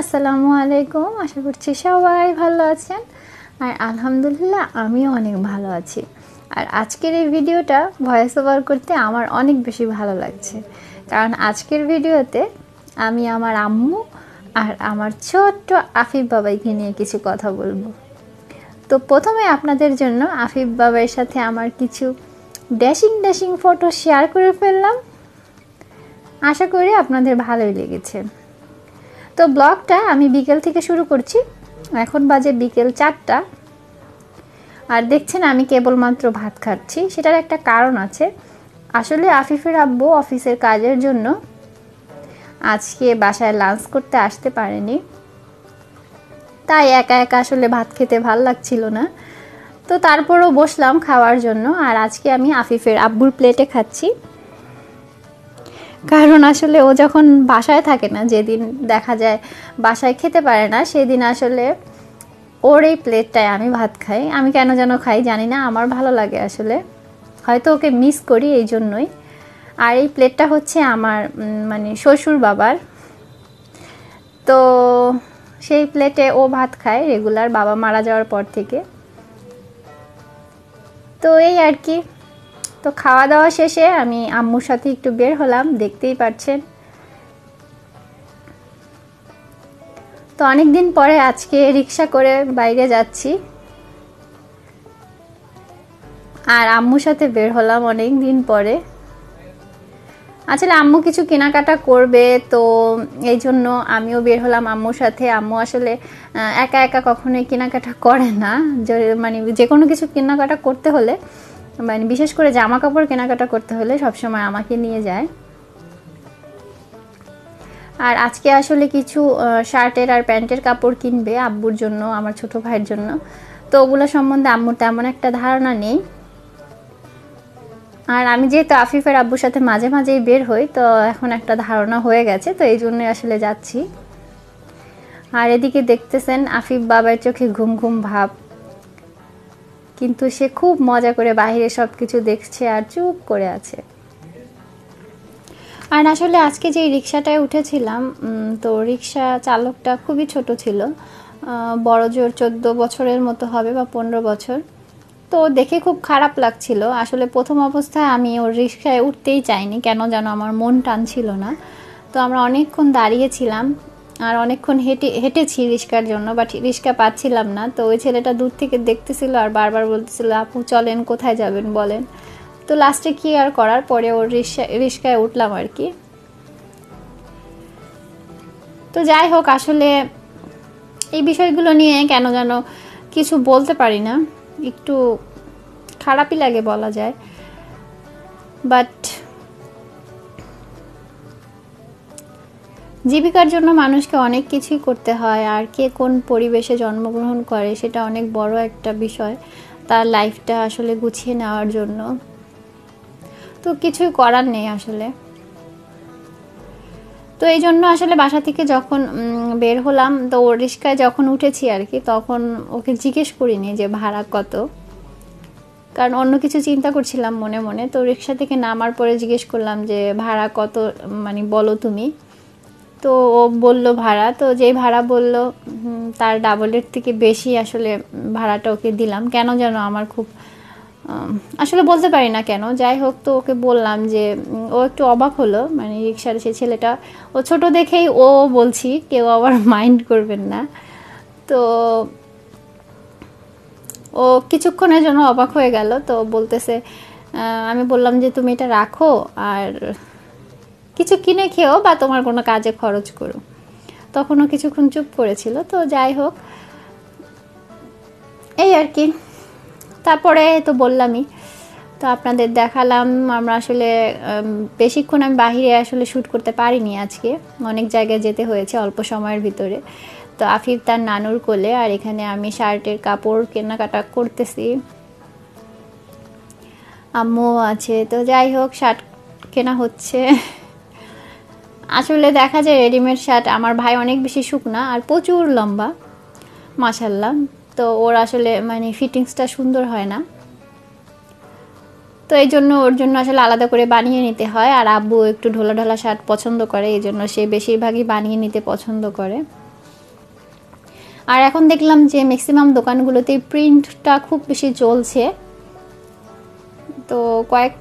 আসসালামু আলাইকুম। আশা করছি সবাই ভালো আছেন আর আলহামদুলিল্লাহ আমিও অনেক ভালো আছি। আর আজকের এই ভিডিওটা ভয়েস ওভার করতে আমার অনেক বেশি ভালো লাগছে, কারণ আজকের ভিডিওতে আমি আমার আম্মু আর আমার ছোট্ট আফিফ বাবাইকে নিয়ে কিছু কথা বলবো। তো প্রথমে আপনাদের জন্য আফিফ বাবাইয়ের সাথে আমার কিছু ড্যাশিং ফটো শেয়ার করে ফেললাম। আশা করি আপনাদের ভালোই লেগেছে। তো ব্লগটা আমি বিকেল থেকে শুরু করছি। এখন বাজে বিকেল 4টা, আর দেখছেন আমি কেবলমাত্র ভাত খাচ্ছি। সেটার একটা কারণ আছে। আসলে আফিফের আব্বু অফিসের কাজের জন্য আজকে বাসায় লাঞ্চ করতে আসতে পারেনি, তাই একা একা আসলে ভাত খেতে ভাল লাগছিল না। তো তারপরও বসলাম খাওয়ার জন্য। আর আজকে আমি আফিফের আব্বুর প্লেটে খাচ্ছি, কারণ আসলে ও যখন বাসায় থাকে না, যেদিন দেখা যায় বাসায় খেতে পারে না, সেদিন আসলে ওর এই প্লেটটায় আমি ভাত খাই। আমি কেন যেন খাই জানি না, আমার ভালো লাগে আসলে, হয়তো ওকে মিস করি এই জন্যই। আর এই প্লেটটা হচ্ছে আমার মানে শ্বশুর বাবার, তো সেই প্লেটে ও ভাত খায় রেগুলার, বাবা মারা যাওয়ার পর থেকে। তো এই আর কি। তো খাওয়া দাওয়া শেষে আমি আম্মুর সাথে একটু বের হলাম, দেখতেই পাচ্ছেন। তো অনেক দিন পরে আজকে রিক্সা করে বাইরে যাচ্ছি, আর আম্মুর সাথে বের হলাম অনেক দিন পরে। আসলে আম্মু কিছু কেনাকাটা করবে, তো এই জন্য আমিও বের হলাম আম্মুর সাথে। আম্মু আসলে একা একা কখনোই কেনাকাটা করে না, মানে যে কোনো কিছু কেনাকাটা করতে হলে, মানে বিশেষ করে জামা কাপড় কেনাকাটা করতে হলে সবসময় আমাকে নিয়ে যায়। আর আজকে আসলে কিছু শার্টের আর প্যান্টের কাপড় কিনবে আব্বুর জন্য, আমার ছোট ভাইয়ের জন্য। তো ওগুলো সম্বন্ধে আম্মুর তেমন একটা ধারণা নেই। আর আমি যেহেতু আফিফের আব্বুর সাথে মাঝে মাঝেই বের হই, তো এখন একটা ধারণা হয়ে গেছে, তো এই জন্যই আসলে যাচ্ছি। আর এদিকে দেখতেছেন আফিফ বাবার চোখে ঘুম ঘুম ভাব, কিন্তু সে খুব মজা করে বাইরে সব কিছু দেখছে আর চুপ করে আছে। আর আসলে আজকে যে রিক্সাটায় উঠেছিলাম, তো রিক্সা চালকটা খুবই ছোট ছিল, বড় জোর 14 বছরের মতো হবে বা 15 বছর। তো দেখে খুব খারাপ লাগছিল। আসলে প্রথম অবস্থায় আমি ওর রিক্সায় উঠতেই চাইনি, কেন যেন আমার মন টানছিল না। তো আমরা অনেকক্ষণ দাঁড়িয়েছিলাম আর অনেকক্ষণ হেঁটেছি রিক্সার জন্য, বাট রিক্সা পাচ্ছিলাম না। তো ওই ছেলেটা দূর থেকে দেখতেছিল আর বারবার বলতেছিল, আপু চলেন, কোথায় যাবেন বলেন। তো লাস্টে কি আর করার, পরে ওর রিক্সায় উঠলাম আর কি। তো যাই হোক, আসলে এই বিষয়গুলো নিয়ে কেন যেন কিছু বলতে পারি না, একটু খারাপই লাগে বলা যায়। বাট জীবিকার জন্য মানুষকে অনেক কিছুই করতে হয়, আর কে কোন পরিবেশে জন্মগ্রহণ করে সেটা অনেক বড় একটা বিষয় তার লাইফটা আসলে গুছিয়ে নেওয়ার জন্য। তো কিছুই করার নেই আসলে। তো এই জন্য আসলে বাসা থেকে যখন বের হলাম, তো ওর রিক্সায় যখন উঠেছি আর কি, তখন ওকে জিজ্ঞেস করিনি যে ভাড়া কত, কারণ অন্য কিছু চিন্তা করছিলাম মনে মনে। তো রিক্সা থেকে নামার পরে জিজ্ঞেস করলাম যে ভাড়া কত, মানে বলো তুমি। তো ও বলল ভাড়া, তো যেই ভাড়া বলল তার ডাবলের থেকে বেশি আসলে ভাড়াটা ওকে দিলাম। কেন যেন আমার খুব আসলে বলতে পারি না কেন, যাই হোক। তো ওকে বললাম যে, ও একটু অবাক হলো, মানে রিক্সার সে ছেলেটা, ও ছোট দেখেই ও বলছি, কেউ আবার মাইন্ড করবেন না। তো ও কিছুক্ষণের জন্য অবাক হয়ে গেল। তো বলতেছে, আমি বললাম যে তুমি এটা রাখো আর কিছু কিনে খেও বা তোমার কোনো কাজে খরচ করো। তখনও কিছুক্ষণ চুপ করেছিল। তো যাই হোক, এই আর কি। তারপরে তো বললামই, তো আপনাদের দেখালাম। আমরা আসলে বেশিক্ষণ আমি বাহিরে আসলে শ্যুট করতে পারিনি আজকে, অনেক জায়গায় যেতে হয়েছে অল্প সময়ের ভিতরে। তো আফিফ তার নানুর কোলে, আর এখানে আমি শার্টের কাপড় কেনাকাটা করতেছি, আম্মু আছে। তো যাই হোক, শার্ট কেনা হচ্ছে। আসলে দেখা যায় রেডিমেড শার্ট, আমার ভাই অনেক বেশি শুকনা আর প্রচুর লম্বা মাশাল্লাহ, তো ওর আসলে মানে ফিটিংসটা সুন্দর হয় না। তো এই জন্য ওর জন্য আসলে আলাদা করে বানিয়ে নিতে হয়। আর আব্বু একটু ঢোলা ঢোলা শার্ট পছন্দ করে, এই জন্য সে বেশিরভাগই বানিয়ে নিতে পছন্দ করে। আর এখন দেখলাম যে ম্যাক্সিমাম দোকানগুলোতে প্রিন্টটা খুব বেশি চলছে। তো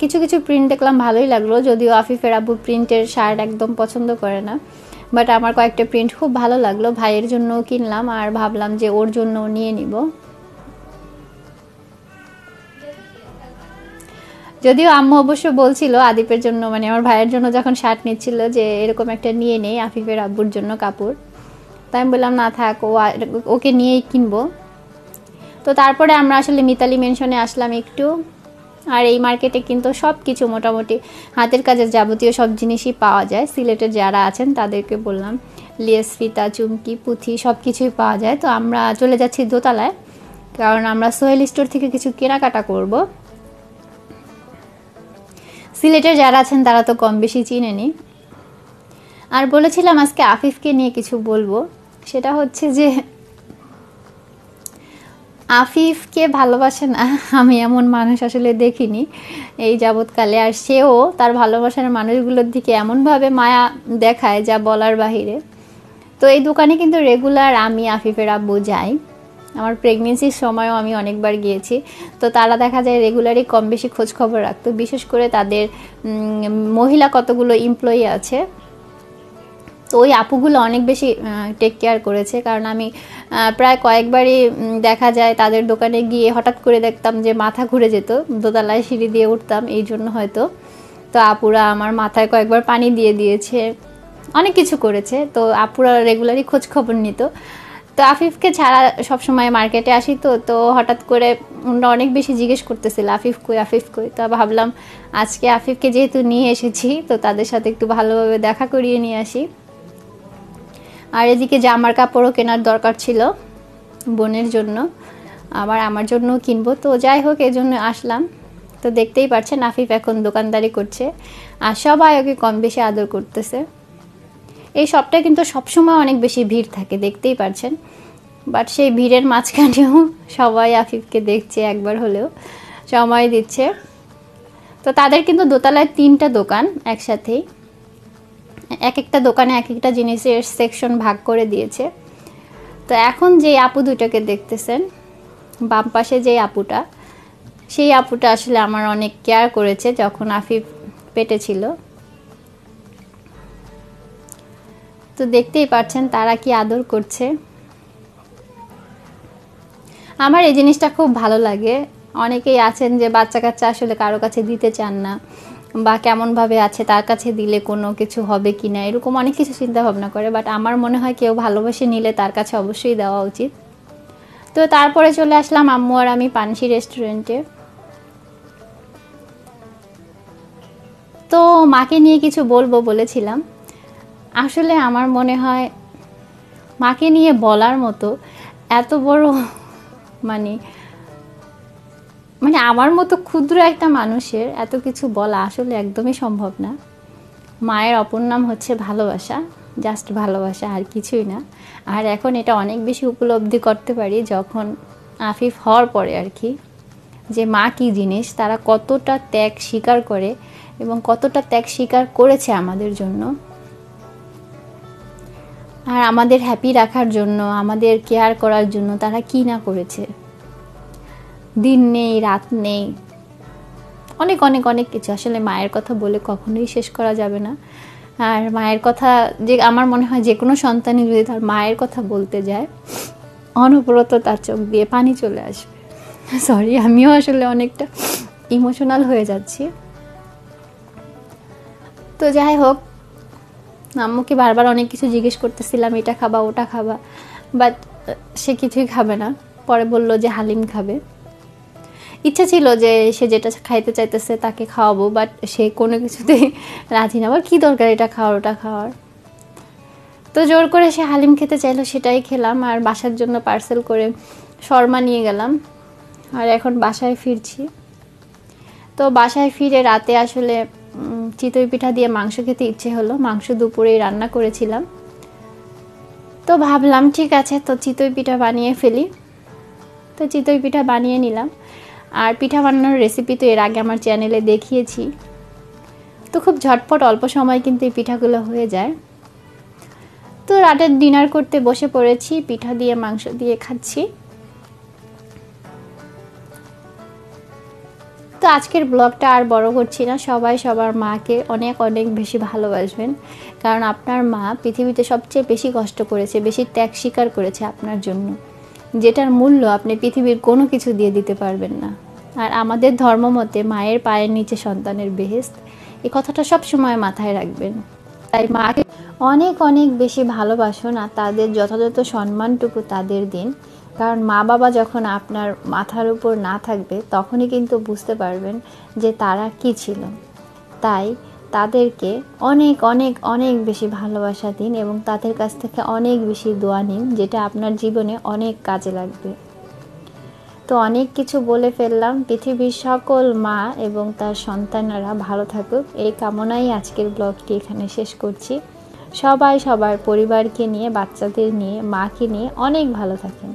কিছু কিছু প্রিন্ট দেখলাম ভালোই লাগলো, যদিও আফিফের আব্বু প্রিন্টের শার্ট একদম পছন্দ করে না, বাট আমার কয়েকটা প্রিন্ট খুব ভালো লাগলো। ভাইয়ের জন্য কিনলাম আর ভাবলাম যে ওর জন্য নিয়ে নিব। যদিও আম্মু অবশ্য বলছিল আদিপের জন্য, মানে আমার ভাইয়ের জন্য যখন শার্ট নিচ্ছিল, যে এরকম একটা নিয়ে নেই আফিফের আব্বুর জন্য কাপড়। তাই আমি বললাম না থাক, ওকে নিয়েই কিনবো। তো তারপরে আমরা আসলে মিতালি মেনশনে আসলাম একটু। আর এই মার্কেটে কিন্তু সব কিছু মোটামুটি হাতের কাজের যাবতীয় সব জিনিসই পাওয়া যায়। সিলেটের যারা আছেন তাদেরকে বললাম, লেস, ফিতা, চুমকি, পুঁথি সব কিছুই পাওয়া যায়। তো আমরা চলে যাচ্ছি দোতলায়, কারণ আমরা সোহেল স্টোর থেকে কিছু কেনাকাটা করব। সিলেটের যারা আছেন তারা তো কম বেশি চিনেনি। আর বলেছিলাম আজকে আফিফকে নিয়ে কিছু বলবো, সেটা হচ্ছে যে আফিফকে ভালোবাসে না আমি এমন মানুষ আসলে দেখিনি এই যাবৎকালে। আর সেও তার ভালোবাসার মানুষগুলোর দিকে এমনভাবে মায়া দেখায় যা বলার বাহিরে। তো এই দোকানে কিন্তু রেগুলার আমি আফিফের আব্বু যাই, আমার প্রেগনেন্সির সময়ও আমি অনেকবার গিয়েছি। তো তারা দেখা যায় রেগুলারই কম বেশি খোঁজ খবর রাখতো, বিশেষ করে তাদের মহিলা কতগুলো এমপ্লয়ি আছে। তো ওই আপুগুলো অনেক বেশি টেক কেয়ার করেছে, কারণ আমি প্রায় কয়েকবারই দেখা যায় তাদের দোকানে গিয়ে হঠাৎ করে দেখতাম যে মাথা ঘুরে যেত, দোতলায় সিঁড়ি দিয়ে উঠতাম এই জন্য হয়তো। তো আপুরা আমার মাথায় কয়েকবার পানি দিয়ে দিয়েছে, অনেক কিছু করেছে। তো আপুরা রেগুলারই খোঁজ খবর নিত। তো আফিফকে ছাড়া সবসময় মার্কেটে আসি, তো হঠাৎ করে ওরা অনেক বেশি জিজ্ঞেস করতেছিল আফিফ কই, আফিফ কই। তো ভাবলাম আজকে আফিফকে যেহেতু নিয়ে এসেছি, তো তাদের সাথে একটু ভালোভাবে দেখা করিয়ে নিয়ে আসি। আর এদিকে জামার কাপড়ও কেনার দরকার ছিল বোনের জন্য, আবার আমার জন্য কিনবো। তো যাই হোক, এই জন্য আসলাম। তো দেখতেই পাচ্ছেন আফিফ এখন দোকানদারি করছে, আর সবাই ওকে কম বেশি আদর করতেছে। এই শপটা কিন্তু সবসময় অনেক বেশি ভিড় থাকে, দেখতেই পাচ্ছেন। বাট সেই ভিড়ের মাঝখানেও সবাই আফিফকে দেখছে, একবার হলেও সময় দিচ্ছে। তো তাদের কিন্তু দোতলায় 3টা দোকান একসাথেই, এক একটা দোকানে এক একটা জিনিসের সেকশন ভাগ করে দিয়েছে। তো এখন যে আপু দুটোকে দেখতেছেন বাম পাশে, যে আপুটা, সেই আপুটা আসলে আমার অনেক কেয়ার করেছে যখন আফিফ পেটে ছিল। তো দেখতেই পাচ্ছেন তারা কি আদর করছে। আমার এই জিনিসটা খুব ভালো লাগে। অনেকেই আছেন যে বাচ্চা কাচ্চা আসলে কারো কাছে দিতে চান না, বা কেমনভাবে আছে তার কাছে দিলে কোনো কিছু হবে কি না, এরকম অনেক কিছু চিন্তা ভাবনা করে। বাট আমার মনে হয় কেউ ভালোবেসে নিলে তার কাছে অবশ্যই দেওয়া উচিত। তো তারপরে চলে আসলাম আম্মু আর আমি পানসি রেস্টুরেন্টে। তো মাকে নিয়ে কিছু বলবো বলেছিলাম, আসলে আমার মনে হয় মাকে নিয়ে বলার মতো এত বড় মানে মানে আমার মতো ক্ষুদ্র একটা মানুষের এত কিছু বলা আসলে একদমই সম্ভব না। মায়ের অপর নাম হচ্ছে ভালোবাসা, জাস্ট ভালোবাসা, আর কিছুই না। আর এখন এটা অনেক বেশি উপলব্ধি করতে পারি যখন আফিফ হওয়ার পরে আর কি, যে মা কী জিনিস, তারা কতটা ত্যাগ স্বীকার করে এবং কতটা ত্যাগ স্বীকার করেছে আমাদের জন্য, আর আমাদের হ্যাপি রাখার জন্য, আমাদের কেয়ার করার জন্য তারা কি না করেছে। দিন নেই, রাত নেই, অনেক অনেক অনেক কিছু। আসলে মায়ের কথা বলে কখনোই শেষ করা যাবে না। আর মায়ের কথা, যে আমার মনে হয় যে কোনো সন্তানই যদি তার মায়ের কথা বলতে যায়, অনবরত তার চোখ দিয়ে পানি চলে আসবে। সরি, আমিও আসলে অনেকটা ইমোশনাল হয়ে যাচ্ছি। তো যাই হোক, আম্মুকে বারবার অনেক কিছু জিজ্ঞেস করতেছিলাম, এটা খাবা ওটা খাবা, বাট সে কিছুই খাবে না। পরে বলল যে হালিম খাবে। ইচ্ছা ছিল যে সে যেটা খাইতে চাইতেছে তাকে খাওয়াবো, বাট সে কোনো কিছুতেই রাজি না। আবার কী দরকার এটা খাওয়ার ওটা খাওয়ার। তো জোর করে সে হালিম খেতে চাইলো, সেটাই খেলাম। আর বাসার জন্য পার্সেল করে শর্মা নিয়ে গেলাম। আর এখন বাসায় ফিরছি। তো বাসায় ফিরে রাতে আসলে চিতই পিঠা দিয়ে মাংস খেতে ইচ্ছে হলো। মাংস দুপুরেই রান্না করেছিলাম। তো ভাবলাম ঠিক আছে, তো চিতই পিঠা বানিয়ে ফেলি। তো চিতই পিঠা বানিয়ে নিলাম। আর পিঠা বানানোর রেসিপি তো এর আগে আমার চ্যানেলে দেখিয়েছি। তো খুব ঝটপট অল্প সময় কিন্তু এই পিঠাগুলো হয়ে যায়। তো রাতের ডিনার করতে বসে পড়েছি, পিঠা দিয়ে মাংস দিয়ে খাচ্ছি। তো আজকের ব্লগটা আর বড় করছি না, সবাই সবার মাকে অনেক অনেক বেশি ভালোবাসবেন, কারণ আপনার মা পৃথিবীতে সবচেয়ে বেশি কষ্ট করেছে, বেশি ত্যাগ স্বীকার করেছে আপনার জন্য, যেটার মূল্য আপনি পৃথিবীর কোনো কিছু দিয়ে দিতে পারবেন না। আর আমাদের ধর্ম মতে মায়ের পায়ের নিচে সন্তানের বেহেশত, এই কথাটা সব সময় মাথায় রাখবেন। তাই মাকে অনেক অনেক বেশি ভালোবাসুন আর তাদের যথাযথ সম্মানটুকু তাদের দিন, কারণ মা বাবা যখন আপনার মাথার উপর না থাকবে তখনই কিন্তু বুঝতে পারবেন যে তারা কি ছিল। তাই তাদেরকে অনেক অনেক অনেক বেশি ভালোবাসা দিন এবং তাদের কাছ থেকে অনেক বেশি দোয়া নিন, যেটা আপনার জীবনে অনেক কাজে লাগবে। তো অনেক কিছু বলে ফেললাম। পৃথিবীর সকল মা এবং তার সন্তানেরা ভালো থাকুক, এই কামনাই আজকের ব্লগটি এখানে শেষ করছি। সবাই সবার পরিবারকে নিয়ে, বাচ্চাদের নিয়ে, মাকে নিয়ে অনেক ভালো থাকেন।